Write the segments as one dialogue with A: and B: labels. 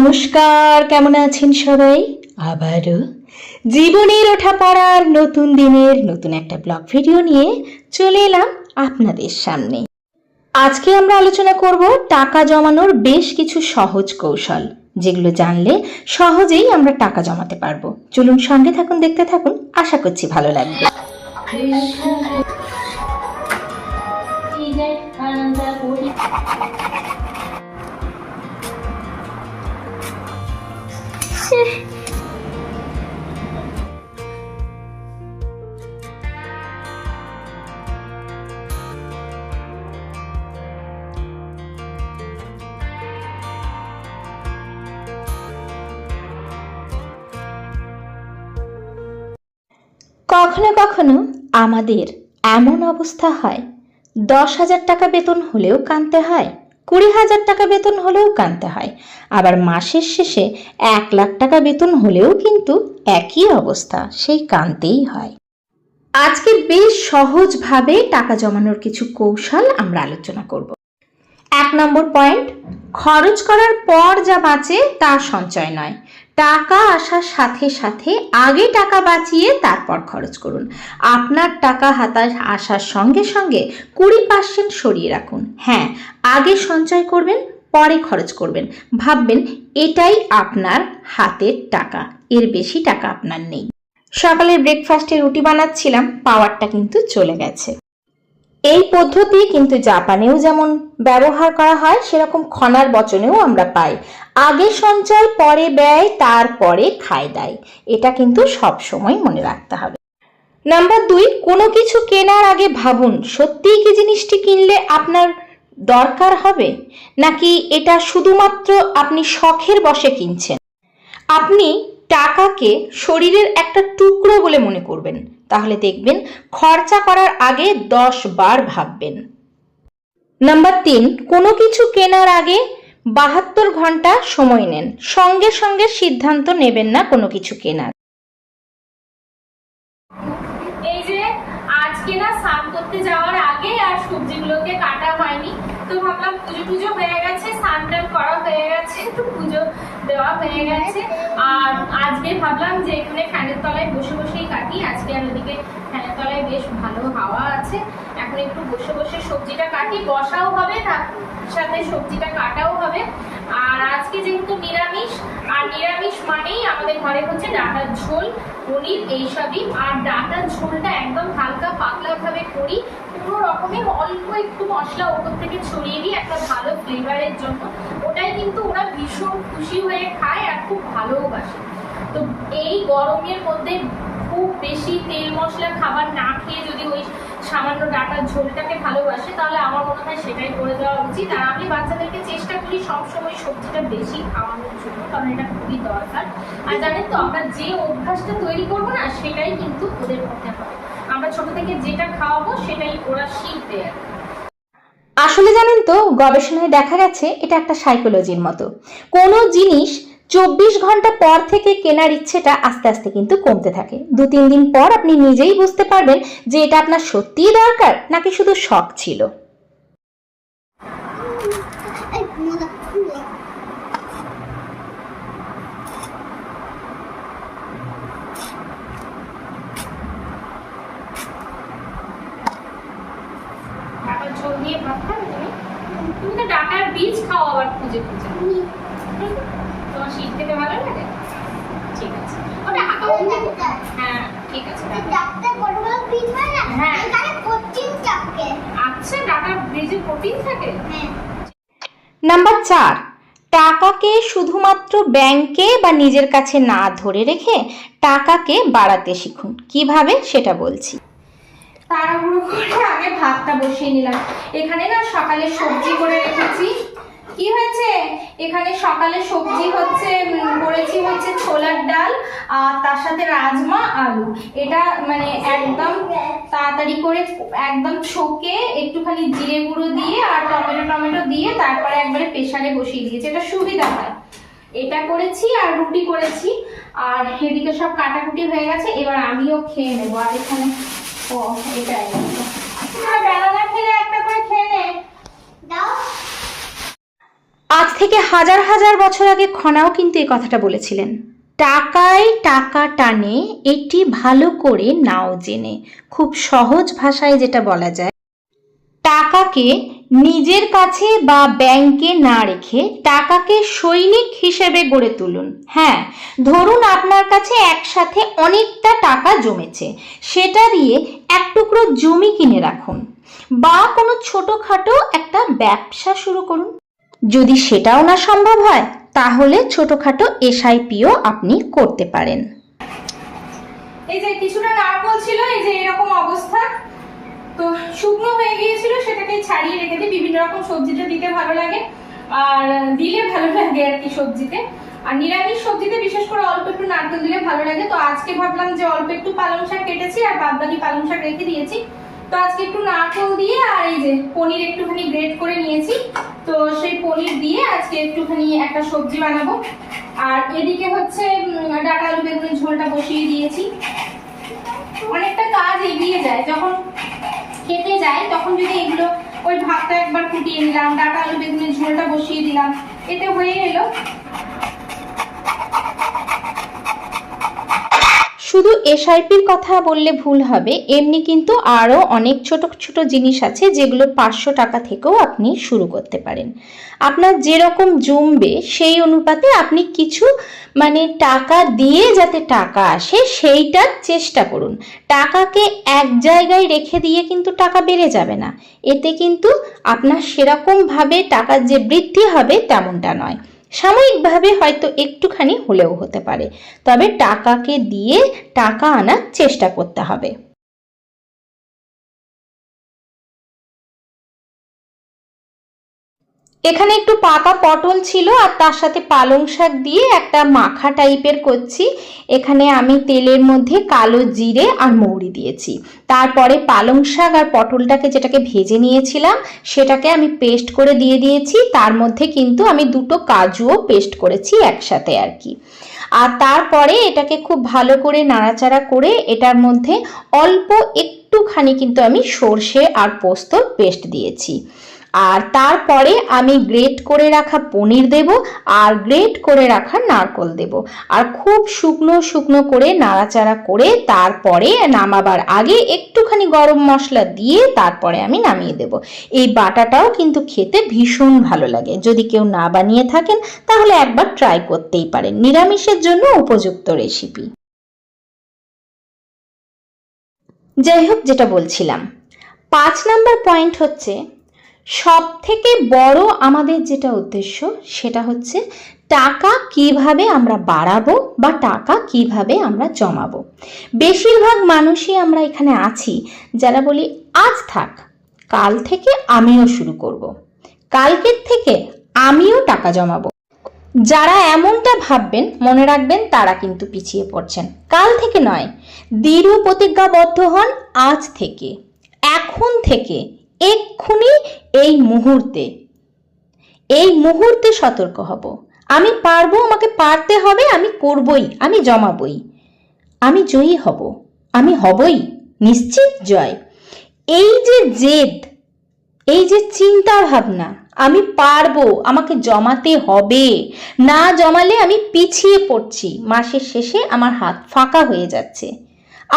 A: নমস্কার, কেমন আছেন সবাই? আবারও জীবনের ওঠা পড়ার নতুন দিনের নতুন একটা ব্লগ ভিডিও নিয়ে চলে এলাম আপনাদের সামনে। আজকে আমরা আলোচনা করব টাকা জমানোর বেশ কিছু সহজ কৌশল, যেগুলো জানলে সহজেই আমরা টাকা জমাতে পারবো। চলুন সঙ্গে থাকুন, দেখতে থাকুন, আশা করছি ভালো লাগবে। কখনো কখনো আমাদের এমন অবস্থা হয়, 10,000 টাকা বেতন হলেও কাঁদতে হয়, 20,000 টাকা বেতন হলেও কাঁদতে হয়, আবার মাসের শেষে 1 লাখ টাকা বেতন হলেও কিন্তু একই অবস্থা, সেই কাঁদতেই হয়। আজকে বেশ সহজভাবে টাকা জমানোর কিছু কৌশল আমরা আলোচনা করব। 1 নম্বর পয়েন্ট, খরচ করার পর যা বাঁচে তা সঞ্চয় নয়। টাকা আসার সাথে সাথে আগে টাকা বাঁচিয়ে তারপর খরচ করুন। আপনার টাকা হাতে আসার সঙ্গে সঙ্গে 20% সরিয়ে রাখুন। হ্যাঁ, আগে সঞ্চয় করবেন, পরে খরচ করবেন। ভাববেন এটাই আপনার হাতের টাকা, এর বেশি টাকা আপনার নেই। সকালে ব্রেকফাস্টে রুটি বানাচ্ছিলাম, পাওয়ারটা কিন্তু চলে গেছে। এই পদ্ধতি কিন্তু জাপানেও যেমন ব্যবহার করা হয়, সেরকম খনার বচনেও আমরা পাই। আগে সঞ্চয়, পরে ব্যয়, তারপরে খায় দায়। এটা কিন্তু সব সময় মনে রাখতে হবে। নাম্বার 2, কোনো কিছু কেনার আগে ভাবুন সত্যিই কি জিনিসটি কিনলে আপনার দরকার হবে, নাকি এটা শুধুমাত্র আপনি শখের বশে কিনছেন। আপনি টাকাকে শরীরের একটা টুকরো বলে মনে করবেন, তাহলে দেখবেন খরচা করার আগে 10 বার ভাববেন। নাম্বার 3, কোনো কিছু কেনার আগে 72 ঘন্টা সময় নেন। সঙ্গে সঙ্গে সিদ্ধান্ত নেবেন না কোনো কিছু কেনার।
B: এই যে আজকে না স্নান করতে যাওয়ার আগে আর সবজিগুলোকে কাটা হয়নি, তো ভাবলাম পুজো হয়ে গেছে, স্নান টান করা হয়ে গেছে, তো পুজো দেওয়া হয়ে গেছে, আর আজকে ভাবলাম যে এখানে ফ্যানের তলায় বসে বসেই কাটি। আজকে আর ওদিকে ফ্যানের তলায় বেশ ভালো হাওয়া আছে, এখন একটু বসে বসে সবজিটা কাটি, বসাও হবে তার সাথে সবজিটা কাটাও হবে। আর আজকে যেহেতু নিরামিষ, আর নিরামিষ মানেই আমাদের ঘরে হচ্ছে ডাঁটার ঝোল, পনির, এইসবই। আর ডাঁটার ঝোলটা একদম হালকা পাতলা ভাবে করি, কোনো রকমের অল্প একটু মশলা ওপর থেকে ছড়িয়ে দিই একটা ভালো ফ্লেভারের জন্য। ওটাই কিন্তু ওরা ভীষণ খুশি হয়ে খায় আর খুব ভালোবাসে। তো এই গরমের মধ্যে খুব বেশি তেল মশলা খাবার না খেয়ে যদি ওই সামান্য ডাঁটার ঝোলটাকে ভালোবাসে, তাহলে আমার মনে হয় সেটাই করে দেওয়া উচিত। আর আমি বাচ্চাদেরকে চেষ্টা করি সবসময় সবজিটা বেশি খাওয়ানোর জন্য, কারণ এটা খুবই দরকার। আর জানেন তো, আমরা যে অভ্যাসটা তৈরি করবো না, সেটাই কিন্তু ওদের মধ্যে হয়। আমরা ছোট থেকে যেটা খাওয়াবো সেটাই ওরা শিখবে।
A: আসলে জানেন তো, গবেষণায় দেখা গেছে এটা একটা সাইকোলজির মতো। কোনো জিনিস 24 ঘন্টা পর থেকে কেনার ইচ্ছেটা আস্তে আস্তে কিন্তু কমতে থাকে। 2-3 দিন পর আপনি নিজেই বুঝতে পারবেন যে এটা আপনার সত্যিই দরকার নাকি শুধু শখ ছিল।
B: ঝোল দিয়ে ভাত খাবে তুমি তো ডাঁটার বীজ খাও আবার খুঁজে খুঁজে। তোমার শীত খেতে ভালো লাগে? ঠিক আছে, ওটা হ্যাঁ ঠিক আছে। হ্যাঁ, আচ্ছা, ডাঁটার বীজে প্রোটিন থাকে।
A: নাম্বার 4, টাকাকে শুধুমাত্র ব্যাংকে বা নিজের কাছে না ধরে রেখে টাকাকে বাড়াতে শিখুন। কিভাবে সেটা বলছি।
B: তাড়াহুড়ো করে আগে ভাতটা বসিয়ে নিলাম। এখানে না সকালে সবজি করে রেখেছি। কি হয়েছে, এখানে সকালে সবজি করেছি হচ্ছে ছোলার ডাল, আর তার সাথে রাজমা, আলু। এটা মানে একদম তাড়াতাড়ি করে একদম ছোকে একটুখানি জিরে গুঁড়ো দিয়ে আর টমেটো দিয়ে তারপরে একবারে প্রেসারে বসিয়ে দিয়েছি, এটা সুবিধা হয়। এটা করেছি আর রুটি করেছি, আর এদিকে সব কাটাকুটি হয়ে গেছে। এবার আমিও খেয়ে নেবো। আর এখানে এটাই বেলা না খেলে একটা করে খেয়ে নে।
A: আজ থেকে হাজার হাজার বছর আগে খনাও কিন্তু এই কথাটা বলেছিলেন, টাকায় টাকা টানে এটি ভালো করে নাও জেনে। খুব সহজ ভাষায় যেটা বলা যায়, টাকাকে নিজের কাছে বা ব্যাংকে না রেখে টাকাকে সৈনিক হিসেবে গড়ে তুলুন। হ্যাঁ, ধরুন আপনার কাছে একসাথে অনেকটা টাকা জমেছে, সেটা দিয়ে এক টুকরো জমি কিনে রাখুন বা কোনো ছোটোখাটো একটা ব্যবসা শুরু করুন। যদি সেটাও না সম্ভব হয় তাহলে ছোটোখাটো এসআইপিও আপনি করতে পারেন।
B: এই যে কিছুটা নারকোল ছিল, এই যে এরকম অবস্থা, তো শুকনো হয়ে গিয়েছিল, সেটাকে ছাড়িয়ে রেখে দিই। বিভিন্ন রকম সবজিতে দিতে ভালো লাগে, আর দিলে ভালো লাগে আর কি সবজিতে। আর নিরামিষ সবজিতে বিশেষ করে অল্প একটু নারকেল দিলে ভালো লাগে। তো আজকে ভাবলাম যে অল্প একটু পালং শাক কেটেছি আর বাদবাকি পালং শাক রেখে দিয়েছি, তো আজকে একটু নারকেল দিয়ে আর এই যে পনির একটুখানি গ্রেট করে নিয়েছি, তো সেই পনির দিয়ে আজকে একটুখানি একটা সবজি বানাবো। আর এদিকে হচ্ছে ডাটা আলু বেগুনের ঝোলটা বসিয়ে দিয়েছি। অনেকটা কাজ এগিয়ে যায়, যখন খেতে যাই তখন যদি এগুলো, ওই ভাতটা একবার ফুটিয়ে নিলাম, ডাটা আলু বেগুনের ঝোলটা বসিয়ে দিলাম, এতে হয়ে এলো।
A: শুধু এসআইপির কথা বললে ভুল হবে, এমনি কিন্তু আরও অনেক ছোট ছোট জিনিস আছে যেগুলো 500 টাকা থেকেও আপনি শুরু করতে পারেন। আপনার যেরকম জমবে সেই অনুপাতে আপনি কিছু টাকা দিয়ে যাতে টাকা আসে সেইটার চেষ্টা করুন। টাকাকে এক জায়গায় রেখে দিয়ে কিন্তু টাকা বেড়ে যাবে না, এতে কিন্তু আপনার সেরকমভাবে টাকার যে বৃদ্ধি হবে তেমনটা নয়। সাময়িকভাবে হয়তো একটুখানি হলেও হতে পারে, তবে টাকাকে দিয়ে টাকা আনার চেষ্টা করতে হবে। এখানে একটু পাকা পটল ছিল আর তার সাথে পালং শাক দিয়ে একটা মাখা টাইপের করছি। এখানে আমি তেলের মধ্যে কালো জিরে আর মৌরি দিয়েছি, তারপরে পালং শাক আর পটলটাকে যেটাকে ভেজে নিয়েছিলাম সেটাকে আমি পেস্ট করে দিয়ে দিয়েছি। তার মধ্যে কিন্তু আমি দুটো কাজুও পেস্ট করেছি একসাথে আর কি। আর তারপরে এটাকে খুব ভালো করে নাড়াচাড়া করে এটার মধ্যে অল্প একটুখানি কিন্তু আমি সর্ষে আর পোস্ত পেস্ট দিয়েছি। আর তারপরে আমি গ্রেট করে রাখা পনির দেব আর গ্রেট করে রাখা নারকেল দেব, আর খুব শুকনো শুকনো করে নাড়াচাড়া করে তারপরে নামাবার আগে একটুখানি গরম মশলা দিয়ে তারপরে আমি নামিয়ে দেব। এই বাটাটাও কিন্তু খেতে ভীষণ ভালো লাগে। যদি কেউ না বানিয়ে থাকেন তাহলে একবার ট্রাই করতেই পারেন, নিরামিষের জন্য উপযুক্ত রেসিপি। যাই হোক, যেটা বলছিলাম, 5 নাম্বার পয়েন্ট হচ্ছে সব থেকে বড় আমাদের যেটা উদ্দেশ্য সেটা হচ্ছে টাকা কিভাবে আমরা বাড়াবো বা টাকা কিভাবে আমরা জমাবো। বেশিরভাগ মানুষই আমরা এখানে আছি যারা বলি আজ থাক, কাল থেকে আমিও শুরু করব, কালকের থেকে আমিও টাকা জমাবো। যারা এমনটা ভাববেন মনে রাখবেন তারা কিন্তু পিছিয়ে পড়ছেন। কাল থেকে নয়, দৃঢ় প্রতিজ্ঞাবদ্ধ হন আজ থেকে, এখন থেকে, এক্ষুনি, এই মুহূর্তে সতর্ক হব। আমি পারবো, আমাকে পারতে হবে, আমি করবই, আমি জমাবই, আমি জয়ী হব, আমি হবই, নিশ্চিত জয়। এই যে জেদ, এই যে চিন্তা ভাবনা, আমি পারবো, আমাকে জমাতে হবে, না জমালে আমি পিছিয়ে পড়ছি, মাসের শেষে আমার হাত ফাঁকা হয়ে যাচ্ছে,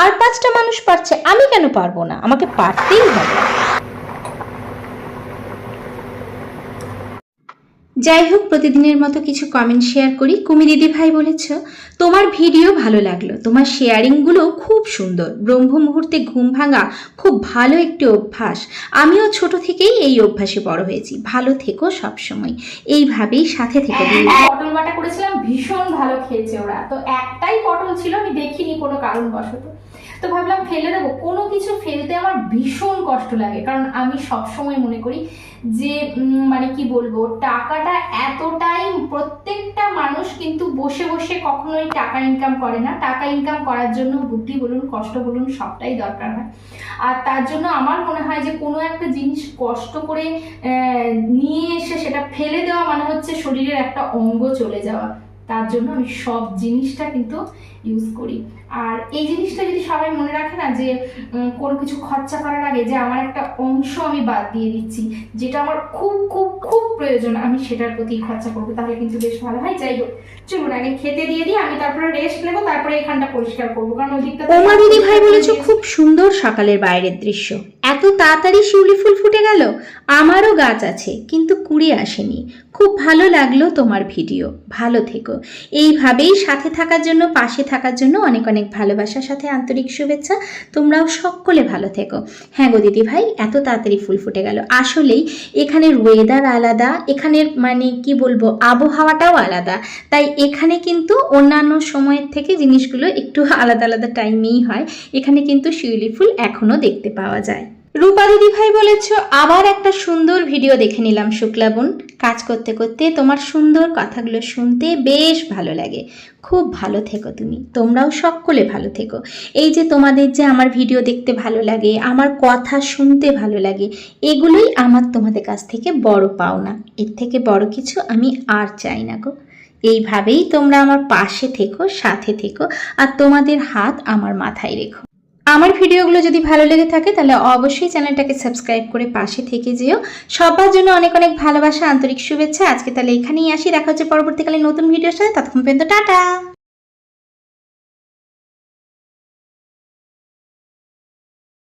A: আর 5টা মানুষ পারছে, আমি কেন পারবো না, আমাকে পারতেই হবে। যাই হোক, প্রতিদিনের মতো কিছু কমেন্ট শেয়ার করি। কুমি দিদি ভাই বলেছ, তোমার ভিডিও ভালো লাগলো, তোমার শেয়ারিংগুলো খুব সুন্দর, ব্রহ্ম মুহূর্তে ঘুম ভাঙা খুব ভালো একটি অভ্যাস, আমিও ছোট থেকেই এই অভ্যাসে বড় হয়েছি, ভালো থেকো সবসময়, এইভাবেই সাথে থেকে দিই।
B: পটল বাটা করেছিলাম, ভীষণ ভালো খেয়েছে ওরা। তো একটাই পটল ছিল, আমি দেখিনি কোনো কারণবশত, তো ভাবলাম ফেলে দেবো। কোনো কিছু ফেলতে আমার ভীষণ কষ্ট লাগে, কারণ আমি সবসময় মনে করি যে কি বলবো, টাকাটা এতটাই, প্রত্যেকটা মানুষ কিন্তু বসে বসে কখনোই টাকা ইনকাম করে না। টাকা ইনকাম করার জন্য বুদ্ধি বলুন, কষ্ট বলুন, সবটাই দরকার হয়। আর তার জন্য আমার মনে হয় যে কোনো একটা জিনিস কষ্ট করে নিয়ে এসে সেটা ফেলে দেওয়া মানে হচ্ছে শরীরের একটা অঙ্গ চলে যাওয়া। তার জন্য আমি সব জিনিসটা কিন্তু ইউজ করি। আর এই জিনিসটা যদি সবাই মনে রাখে না যে কোনো কিছু খরচা করার আগে যে আমার একটা অংশ আমি বাদ দিয়ে দিচ্ছি, যেটা আমার খুব খুব খুব প্রয়োজন, আমি সেটার প্রতি খরচা করবো, তাহলে কিন্তু বেশ ভালো হয়। যাই হোক, চলুন আগে খেতে দিয়ে দিই, আমি তারপরে রেস্ট নেবো, তারপরে এখানটা পরিষ্কার করবো, কারণ ওই দিকটা
A: ওমা দিদি ভাই বলেছ খুব সুন্দর সকালের বাইরের দৃশ্য, এত তাড়াতাড়ি শিউলি ফুল ফুটে গেল। আমারও গাছ আছে কিন্তু কুড়ি আসেনি। খুব ভালো লাগলো তোমার ভিডিও, ভালো থেকো। এইভাবেই সাথে থাকার জন্য, পাশে থাকার জন্য অনেক অনেক ভালোবাসার সাথে আন্তরিক শুভেচ্ছা। তোমরাও সকলে ভালো থেকো। হ্যাঁ গো দিদি ভাই, এত তাড়াতাড়ি ফুল ফুটে গেল। আসলেই এখানের ওয়েদার আলাদা, এখানের মানে কি বলবো, আবহাওয়াটাও আলাদা, তাই এখানে কিন্তু অন্যান্য সময়ের থেকে জিনিসগুলো একটু আলাদা আলাদা টাইমেই হয়। এখানে কিন্তু শিউলি ফুল এখনো দেখতে পাওয়া যায়। রূপা দিদি ভাই বলেছ আবার একটা সুন্দর ভিডিও দেখে নিলাম শুক্লা বোন। কাজ করতে করতে তোমার সুন্দর কথাগুলো শুনতে বেশ ভালো লাগে। খুব ভালো থেকো তুমি, তোমরাও সকলে ভালো থেকো। এই যে তোমাদের যে আমার ভিডিও দেখতে ভালো লাগে, আমার কথা শুনতে ভালো লাগে, এগুলোই আমার তোমাদের কাছ থেকে বড় পাওনা। এর থেকে বড় কিছু আমি আর চাই না গো। এইভাবেই তোমরা আমার পাশে থেকো, সাথে থেকো, আর তোমাদের হাত আমার মাথায় রেখো। আমার ভিডিওগুলো যদি ভালো লেগে থাকে তাহলে অবশ্যই চ্যানেলটাকে সাবস্ক্রাইব করে পাশে থেকে যেও। সবার জন্য অনেক অনেক ভালোবাসা, আন্তরিক শুভেচ্ছা। আজকে তাহলে এখানেই আসি, দেখা হচ্ছে পরবর্তীকালে নতুন ভিডিওর সাথে। ততক্ষণ পর্যন্ত টাটা।